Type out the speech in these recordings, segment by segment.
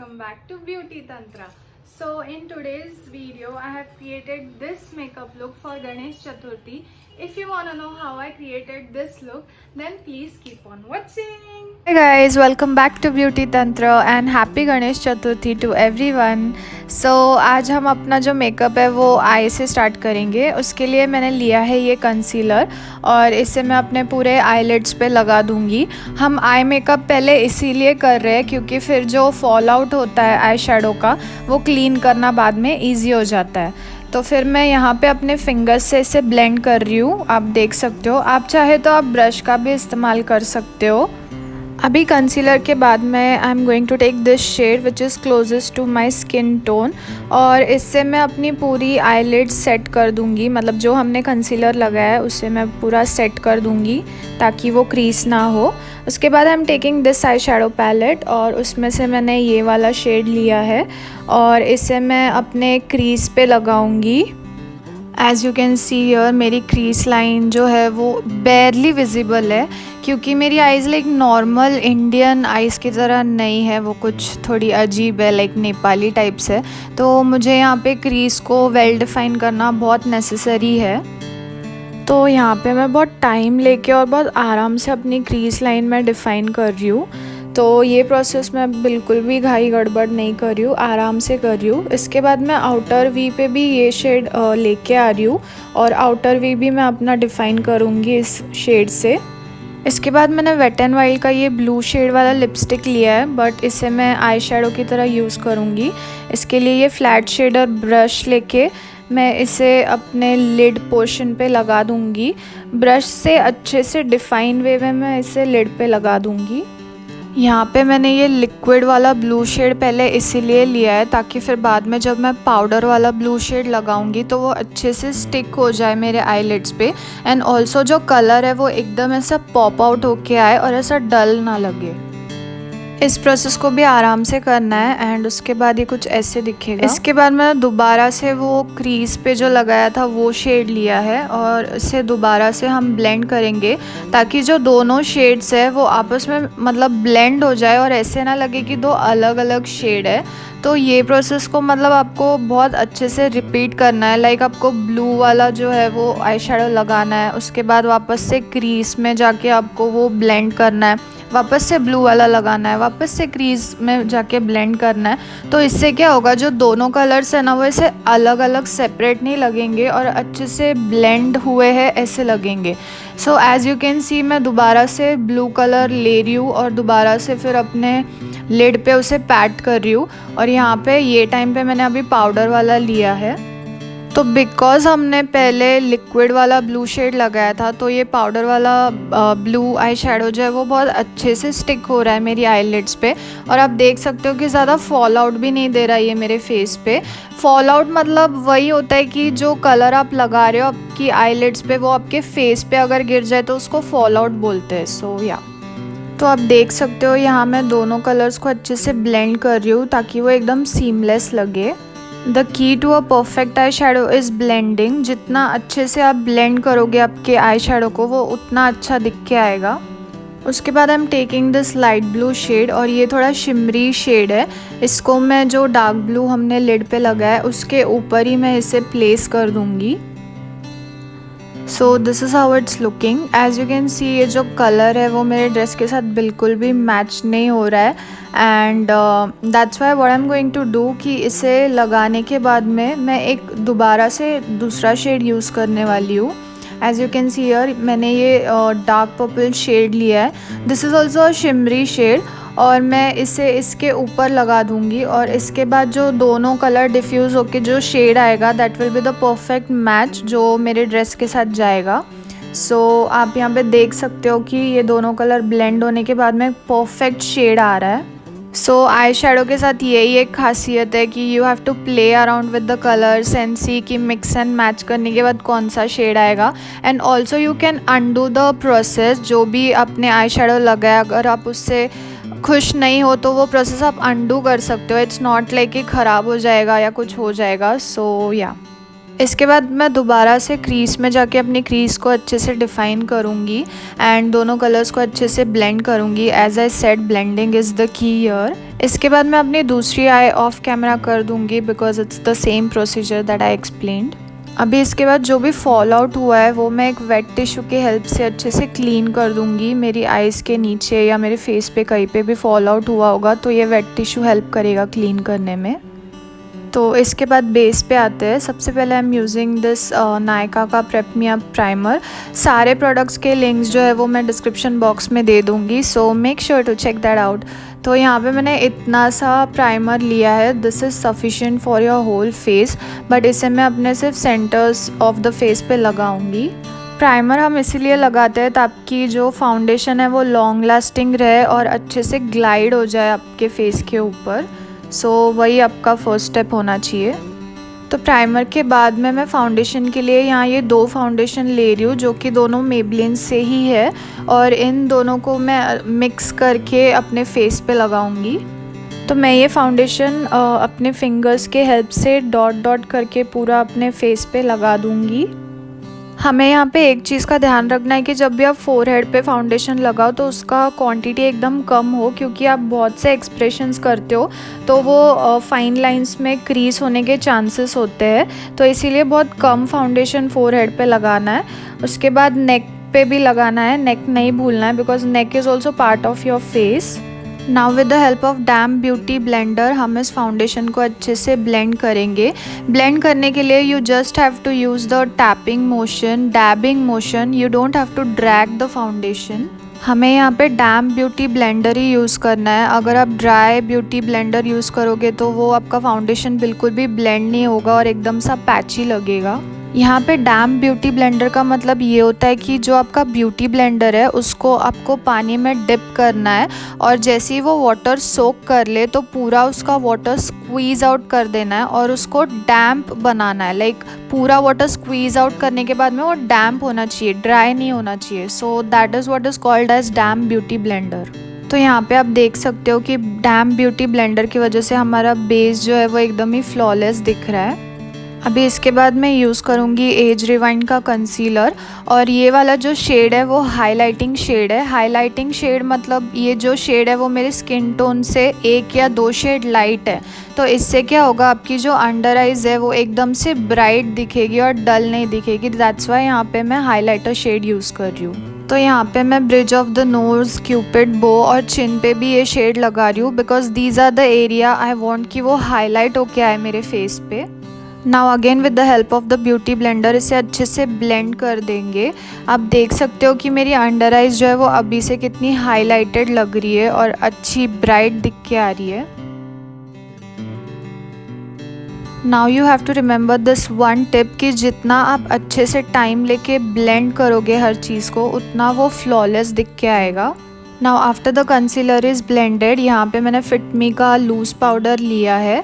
welcome back to Beauty Tantra. So in today's video I have created this makeup look for Ganesh Chaturthi. If you want to know how I created this look, then please keep on watching. Hey guys, welcome back to Beauty Tantra and happy Ganesh Chaturthi to everyone. आज हम अपना जो makeup है वो आई से start करेंगे। उसके लिए मैंने लिया है ये कंसीलर और इसे मैं अपने पूरे आईलिड्स पे लगा दूंगी। हम आई मेकअप पहले इसीलिए कर रहे हैं क्योंकि फिर जो फॉल आउट होता है आई शेडो का वो क्लीन करना बाद में ईजी हो जाता है। तो फिर मैं यहाँ पे अपने फिंगर्स से इसे ब्लेंड कर रही हूँ, आप देख सकते हो। आप चाहे तो आप ब्रश का भी इस्तेमाल कर सकते हो। अभी कंसीलर के बाद मैं I am going to take this shade which is closest to my skin tone और इससे मैं अपनी पूरी आईलिड सेट कर दूंगी। मतलब जो हमने कंसीलर लगाया है उसे मैं पूरा सेट कर दूंगी ताकि वो क्रीज ना हो। उसके बाद I am taking this eye shadow palette और उसमें से मैंने ये वाला शेड लिया है और इसे मैं अपने क्रीज पे लगाऊंगी। As you can see here मेरी क्रीज लाइन जो है वो बेयरली विजिबल है क्योंकि मेरी eyes like normal Indian eyes की तरह नहीं है, वो कुछ थोड़ी अजीब है, लाइक नेपाली टाइप्स है। तो मुझे यहाँ पे क्रीज को वेल डिफ़ाइन करना बहुत नेसेसरी है। तो यहाँ पे मैं बहुत टाइम लेके और बहुत आराम से अपनी क्रीज लाइन में डिफ़ाइन कर रही हूँ। तो ये प्रोसेस मैं बिल्कुल भी घाई गड़बड़ नहीं कर रही हूँ, आराम से कर रही हूँ। इसके बाद मैं आउटर वी पे भी ये शेड लेके आ रही हूँ और आउटर वी भी मैं अपना डिफ़ाइन करूँगी इस शेड से। इसके बाद मैंने वेट एंड वाइल्ड का ये ब्लू शेड वाला लिपस्टिक लिया है बट इसे मैं आई शेडो की तरह यूज़ करूँगी। इसके लिए ये फ्लैट शेडर ब्रश लेके मैं इसे अपने लिड पोर्शन पे लगा दूँगी। ब्रश से अच्छे से डिफ़ाइन वे में मैं इसे लिड पे लगा दूँगी। यहाँ पे मैंने ये लिक्विड वाला ब्लू शेड पहले इसीलिए लिया है ताकि फिर बाद में जब मैं पाउडर वाला ब्लू शेड लगाऊंगी तो वो अच्छे से स्टिक हो जाए मेरे आईलिड्स पे। एंड ऑल्सो जो कलर है वो एकदम ऐसा पॉप आउट होके आए और ऐसा डल ना लगे। इस प्रोसेस को भी आराम से करना है एंड उसके बाद ये कुछ ऐसे दिखेगा। इसके बाद मैं दोबारा से वो क्रीज पे जो लगाया था वो शेड लिया है और इसे दोबारा से हम ब्लेंड करेंगे ताकि जो दोनों शेड्स है वो आपस में मतलब ब्लेंड हो जाए और ऐसे ना लगे कि दो अलग अलग शेड है। तो ये प्रोसेस को मतलब आपको बहुत अच्छे से रिपीट करना है। लाइक आपको ब्लू वाला जो है वो आई शेडो लगाना है, उसके बाद वापस से क्रीज में जाके आपको वो ब्लेंड करना है, वापस से ब्लू वाला लगाना है, वापस से क्रीज में जाके ब्लेंड करना है। तो इससे क्या होगा, जो दोनों कलर्स है ना वो ऐसे अलग अलग सेपरेट नहीं लगेंगे और अच्छे से ब्लेंड हुए हैं ऐसे लगेंगे। सो एज़ यू कैन सी मैं दोबारा से ब्लू कलर ले रही हूँ और दोबारा से फिर अपने लिड पे उसे पैट कर रही हूँ। और यहाँ पे ये टाइम पे मैंने अभी पाउडर वाला लिया है। तो बिकॉज़ हमने पहले लिक्विड वाला ब्लू शेड लगाया था तो ये पाउडर वाला ब्लू आई शेडो जो है वो बहुत अच्छे से स्टिक हो रहा है मेरी आईलिड्स पे। और आप देख सकते हो कि ज़्यादा फॉल आउट भी नहीं दे रहा है ये मेरे फेस पे। फॉल आउट मतलब वही होता है कि जो कलर आप लगा रहे हो आपकी आईलिड्स पे वो आपके फेस पे अगर गिर जाए तो उसको फॉल आउट बोलते हैं। सो या तो आप देख सकते हो यहाँ मैं दोनों कलर्स को अच्छे से ब्लेंड कर रही हूँ ताकि वो एकदम सीमलेस लगे। The key to a perfect eye shadow is blending. जितना अच्छे से आप ब्लेंड करोगे आपके आई शेडो को वो उतना अच्छा दिख के आएगा। उसके बाद I am taking this light blue shade और ये थोड़ा शिमरी शेड है। इसको मैं जो डार्क ब्लू हमने लिड पे लगाया है उसके ऊपर ही मैं इसे प्लेस कर दूँगी। So this is how it's looking. As you can सी ये जो कलर है वो मेरे ड्रेस के साथ बिल्कुल भी मैच नहीं हो रहा है and that's why what I am going to do कि इसे लगाने के बाद में मैं एक दोबारा से दूसरा शेड यूज़ करने वाली हूँ। As you can see here मैंने ये डार्क पर्पल शेड लिया है। This is also a shimmery shade और मैं इसे इसके ऊपर लगा दूंगी और इसके बाद जो दोनों कलर डिफ्यूज़ होके जो शेड आएगा that will be the perfect match जो मेरे ड्रेस के साथ जाएगा। सो आप यहाँ पे देख सकते हो कि ये दोनों कलर ब्लेंड होने के बाद में परफेक्ट शेड आ रहा है। सो आई शेडो के साथ यही एक खासियत है कि you have to play around with the colours and see कि मिक्स एंड मैच करने के बाद कौन सा शेड आएगा। And also you can undo the process. जो भी आपने आई शेडो लगाया अगर आप उससे खुश नहीं हो तो वो प्रोसेस आप अनडू कर सकते हो। इट्स नॉट लाइक कि ख़राब हो जाएगा या कुछ हो जाएगा। सो या इसके बाद मैं दोबारा से क्रीज में जाके अपनी क्रीज को अच्छे से डिफ़ाइन करूँगी एंड दोनों कलर्स को अच्छे से ब्लेंड करूँगी। As I said, blending is the key here. इसके बाद मैं अपनी दूसरी आई ऑफ कैमरा कर दूँगी because it's the same procedure that I explained. अभी इसके बाद जो भी फॉल आउट हुआ है वो मैं एक वेट टिश्यू के हेल्प से अच्छे से क्लीन कर दूँगी। मेरी आइज़ के नीचे या मेरे फेस पे कहीं पे भी फॉल आउट हुआ होगा तो ये वेट टिश्यू हेल्प करेगा क्लीन करने में। तो इसके बाद बेस पे आते हैं। सबसे पहले I am using this Nykaa का प्रेप मी अप प्राइमर। सारे प्रोडक्ट्स के लिंक्स जो है वो मैं डिस्क्रिप्शन बॉक्स में दे दूँगी, so make sure to check that out. तो यहाँ पे मैंने इतना सा प्राइमर लिया है, this is sufficient for your whole face, but इसे मैं अपने सिर्फ सेंटर्स ऑफ द फेस पे लगाऊंगी। प्राइमर हम इसीलिए लगाते हैं ताकि जो फाउंडेशन है वो लॉन्ग लास्टिंग रहे और अच्छे से ग्लाइड हो जाए आपके फेस के ऊपर। सो वही आपका फर्स्ट स्टेप होना चाहिए। तो प्राइमर के बाद में मैं फाउंडेशन के लिए यहाँ ये 2 फाउंडेशन ले रही हूँ जो कि दोनों मेबलिन से ही है, और इन दोनों को मैं मिक्स करके अपने फेस पे लगाऊंगी। तो मैं ये फाउंडेशन अपने फिंगर्स के हेल्प से डॉट डॉट करके पूरा अपने फेस पे लगा दूंगी। हमें यहाँ पे एक चीज़ का ध्यान रखना है कि जब भी आप फोरहेड पे फाउंडेशन लगाओ तो उसका क्वांटिटी एकदम कम हो, क्योंकि आप बहुत से एक्सप्रेशंस करते हो तो वो फाइन लाइंस में क्रीज होने के चांसेस होते हैं। तो इसीलिए बहुत कम फाउंडेशन फोरहेड पे लगाना है। उसके बाद नेक पे भी लगाना है, नेक नहीं भूलना है because neck is also part of your face. Now with the help of dam beauty blender हम इस फाउंडेशन को अच्छे से ब्लेंड करेंगे। ब्लेंड करने के लिए you just have to use the tapping motion, dabbing motion, you don't have to drag the foundation. हमें यहाँ पे डैम ब्यूटी ब्लेंडर ही यूज़ करना है। अगर आप ड्राई ब्यूटी ब्लेंडर यूज़ करोगे तो वो आपका फाउंडेशन बिल्कुल भी ब्लेंड नहीं होगा और एकदम सा पैची लगेगा। यहाँ पे डैम ब्यूटी ब्लेंडर का मतलब ये होता है कि जो आपका ब्यूटी ब्लेंडर है उसको आपको पानी में डिप करना है, और जैसे ही वो वाटर सोक कर ले तो पूरा उसका वाटर स्क्वीज़ आउट कर देना है और उसको डैम्प बनाना है। लाइक पूरा वाटर स्क्वीज़ आउट करने के बाद में वो डैम्प होना चाहिए, ड्राई नहीं होना चाहिए। So that is what is called as damp beauty blender. तो यहाँ पे आप देख सकते हो कि डैम ब्यूटी ब्लेंडर की वजह से हमारा बेस जो है वो एकदम ही फ्लॉलेस दिख रहा है। अभी इसके बाद मैं यूज़ करूँगी एज रिवाइंड का कंसीलर, और ये वाला जो शेड है वो हाइलाइटिंग शेड है। हाइलाइटिंग शेड मतलब ये जो शेड है वो मेरे स्किन टोन से 1 या 2 शेड लाइट है। तो इससे क्या होगा, आपकी जो अंडर आइज़ है वो एकदम से ब्राइट दिखेगी और डल नहीं दिखेगी। दैट्स वाई यहाँ पे मैं हाइलाइटर शेड यूज़ कर रही हूँ। तो यहाँ पे मैं bridge of the nose, cupid bow और चिन पे भी ये शेड लगा रही हूँ because these are the area I want कि वो हाईलाइट होके आए मेरे फेस पे। Now again with the help of the beauty blender इसे अच्छे से ब्लेंड कर देंगे। आप देख सकते हो कि मेरी अंडर आइज़ जो है वो अभी से कितनी हाईलाइटेड लग रही है और अच्छी ब्राइट दिख के आ रही है। Now you have to remember this one tip कि जितना आप अच्छे से टाइम लेके ब्लेंड करोगे हर चीज़ को उतना वो फ्लॉलेस दिख के आएगा। Now after the concealer is blended, यहाँ पे मैंने फिटमी का लूज़ पाउडर लिया है।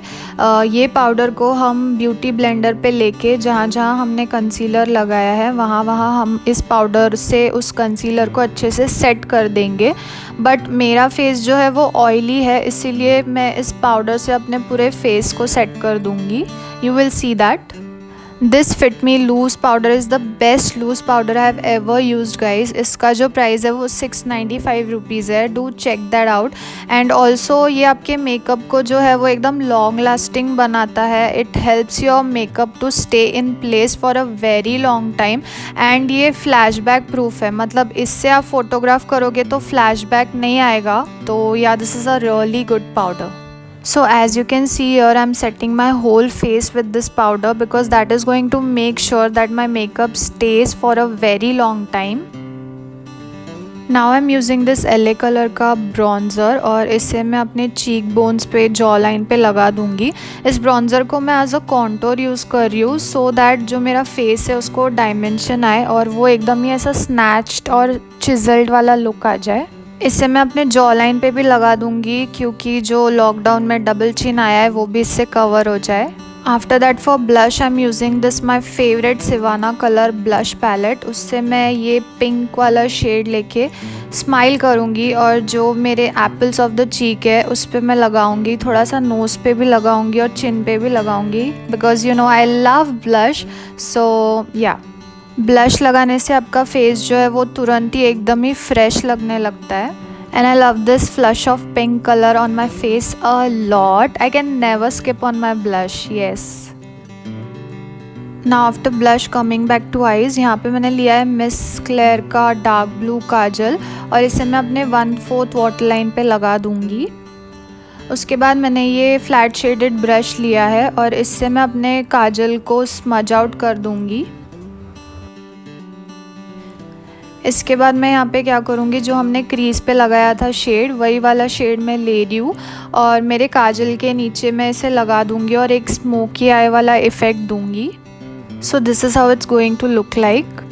ये पाउडर को हम ब्यूटी ब्लेंडर पे लेके जहाँ जहाँ हमने कंसीलर लगाया है वहाँ वहाँ हम इस पाउडर से उस कंसीलर को अच्छे से सेट कर देंगे। बट मेरा फेस जो है वो ऑयली है, इसीलिए मैं इस पाउडर से अपने पूरे फेस को सेट कर दूँगी। You will see that this fit me loose powder is the best loose powder I have ever used guys. इसका जो प्राइस है वो 695 रुपीज़ है। Do check that out. And also ये आपके मेकअप को जो है वो एकदम लॉन्ग लास्टिंग बनाता है। It helps your makeup to stay in place for a very long time. And ये फ्लैशबैक प्रूफ है, मतलब इससे आप फोटोग्राफ करोगे तो फ्लैशबैक नहीं आएगा। तो या this is a really good powder. So as you can see here, I'm setting my whole face with this powder because that is going to make sure that my makeup stays for a very long time. Now I'm using this LA color का bronzer और इसे मैं अपने cheek bones पे, jaw line पे लगा दूँगी। इस bronzer को मैं एज अ कॉन्टोर यूज़ कर रही हूँ so that जो मेरा face है उसको डायमेंशन आए और वो एकदम ही ऐसा snatched और chiseled वाला लुक आ जाए। इसे मैं अपने जॉ लाइन पे भी लगा दूंगी क्योंकि जो लॉकडाउन में डबल चिन आया है वो भी इससे कवर हो जाए। After that for blush I am using this my favourite Sivanna colour blush palette. उससे मैं ये पिंक वाला शेड लेके स्माइल करूँगी और जो मेरे एप्पल्स ऑफ द चीक है उस पर मैं लगाऊँगी, थोड़ा सा नोज़ पे भी लगाऊँगी और चिन पे भी लगाऊँगी, because you know I love blush. So yeah, blush लगाने से आपका फेस जो है वो तुरंत ही एकदम ही फ्रेश लगने लगता है। And I love this flush of pink color on my face a lot. I can never skip on my blush. Yes. Now after blush coming back to eyes, यहाँ पे मैंने लिया है मिस क्लेयर का dark blue काजल और इसे मैं अपने 1/4 वाटर लाइन पे लगा दूँगी। उसके बाद मैंने ये फ्लैट शेडेड ब्रश लिया है और इससे मैं अपने काजल को स्मज आउट कर दूँगी। इसके बाद मैं यहाँ पे क्या करूँगी, जो हमने क्रीज पे लगाया था शेड, वही वाला शेड मैं ले रही हूँ और मेरे काजल के नीचे मैं इसे लगा दूँगी और एक स्मोकी आई वाला इफ़ेक्ट दूँगी। So this is how it's going to look like.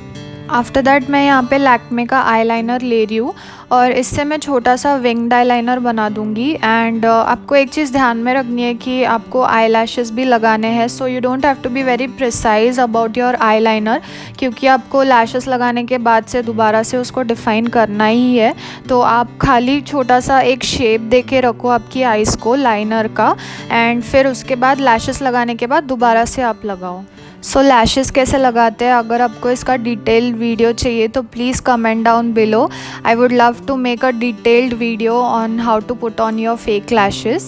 After that मैं यहाँ पे लैक्मे का आईलाइनर ले रही हूँ और इससे मैं छोटा सा विंग्ड आईलाइनर बना दूँगी। एंड आपको एक चीज़ ध्यान में रखनी है कि आपको आई लैशेज़ भी लगाने हैं, so you don't have to be very precise about your eyeliner, क्योंकि आपको लैशेज़ लगाने के बाद से दोबारा से उसको डिफ़ाइन करना ही है। तो आप खाली छोटा सा एक शेप दे के रखो आपकी आइज़ को लाइनर का, एंड फिर उसके बाद लैशेज़ लगाने के बाद दोबारा से आप लगाओ। सो लैशेज़ कैसे लगाते हैं, अगर आपको इसका डिटेल वीडियो चाहिए तो please comment down below. I would love to make a detailed video on how to put on your fake lashes.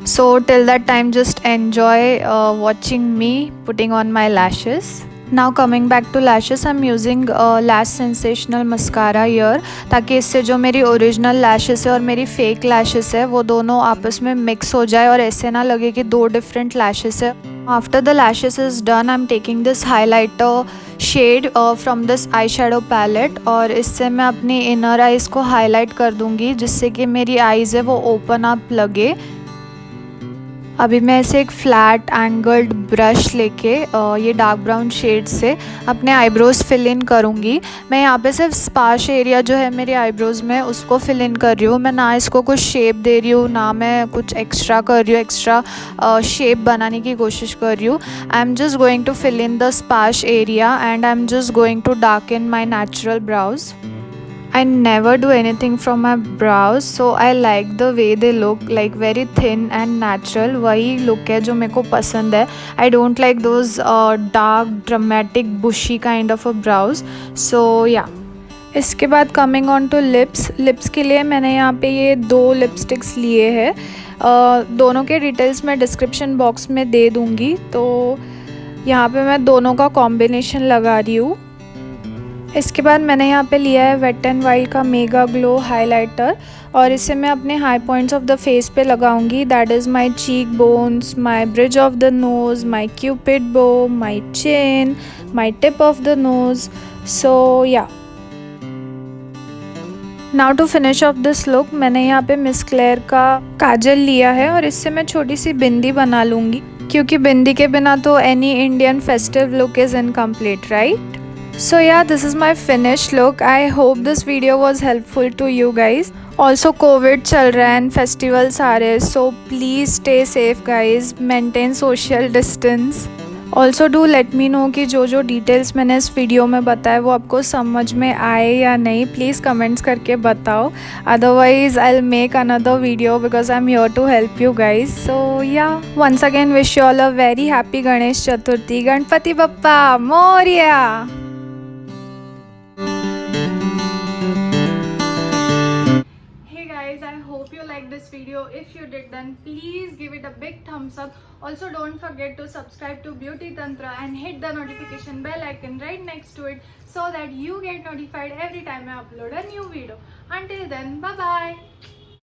So till that time just enjoy watching me putting on my lashes. Now coming back to lashes, I am using lash sensational mascara here, ताकि इससे जो मेरी original lashes है और मेरी fake lashes है वो दोनों आपस में मिक्स हो जाए और ऐसे ना लगे कि दो डिफरेंट लैशेज़ है। After the lashes is done, I'm taking this highlighter shade from this eyeshadow palette और इससे मैं अपनी इनर आइज़ को हाईलाइट कर दूँगी जिससे कि मेरी आइज़ है वो ओपन अप लगे। अभी मैं ऐसे एक फ्लैट एंगल्ड ब्रश लेके ये डार्क ब्राउन शेड से अपने आईब्रोज़ फिल इन करूँगी। मैं यहाँ पे सिर्फ स्पार्श एरिया जो है मेरे आईब्रोज़ में उसको फिल इन कर रही हूँ। मैं ना इसको कुछ शेप दे रही हूँ, ना मैं कुछ एक्स्ट्रा कर रही हूँ, एक्स्ट्रा शेप बनाने की कोशिश कर रही हूँ। I am just going to fill in the sparse area and I am just going to darken my natural brows. I never do anything from my brows, so I like the way they look, like very thin and natural. वही look है जो मेरे को पसंद है. I don't like those dark, dramatic, bushy kind of a brows. So yeah. इसके बाद coming on to lips के लिए मैंने यहाँ पे ये 2 लिपस्टिक्स लिए हैं। दोनों के डिटेल्स मैं डिस्क्रिप्शन बॉक्स में दे दूँगी। तो यहाँ पे मैं दोनों का कॉम्बिनेशन लगा रही हूँ। इसके बाद मैंने यहाँ पे लिया है वेट एंड वाइल्ड का मेगा ग्लो हाइलाइटर और इसे मैं अपने high points of the face पे लगाऊंगी। That is my cheekbones, my bridge of the nose, my cupid bow, my chin, my tip of the nose. So yeah, now to finish off this look मैंने यहाँ पे miss clear का काजल लिया है और इससे मैं छोटी सी बिंदी बना लूँगी, क्योंकि बिंदी के बिना तो any Indian festive look is incomplete, right? So yeah, this is my finished look. I hope this video was helpful to you guys. Also COVID चल रहा है and festivals आ रहे हैं, so please stay safe guys. Maintain social distance. Also do let me know कि जो details मैंने इस video में बताया वो आपको समझ में आए या नहीं. प्लीज़ कमेंट्स करके बताओ. Otherwise I'll make another video because I'm here to help you guys. So yeah, once again wish you all a very happy Ganesh Chaturthi. Ganpati Bappa Moria. I hope you liked this video. If you did, then please give it a big thumbs up. Also don't forget to subscribe to Beauty Tantra and hit the notification bell icon right next to it so that you get notified every time I upload a new video. Until then, bye bye.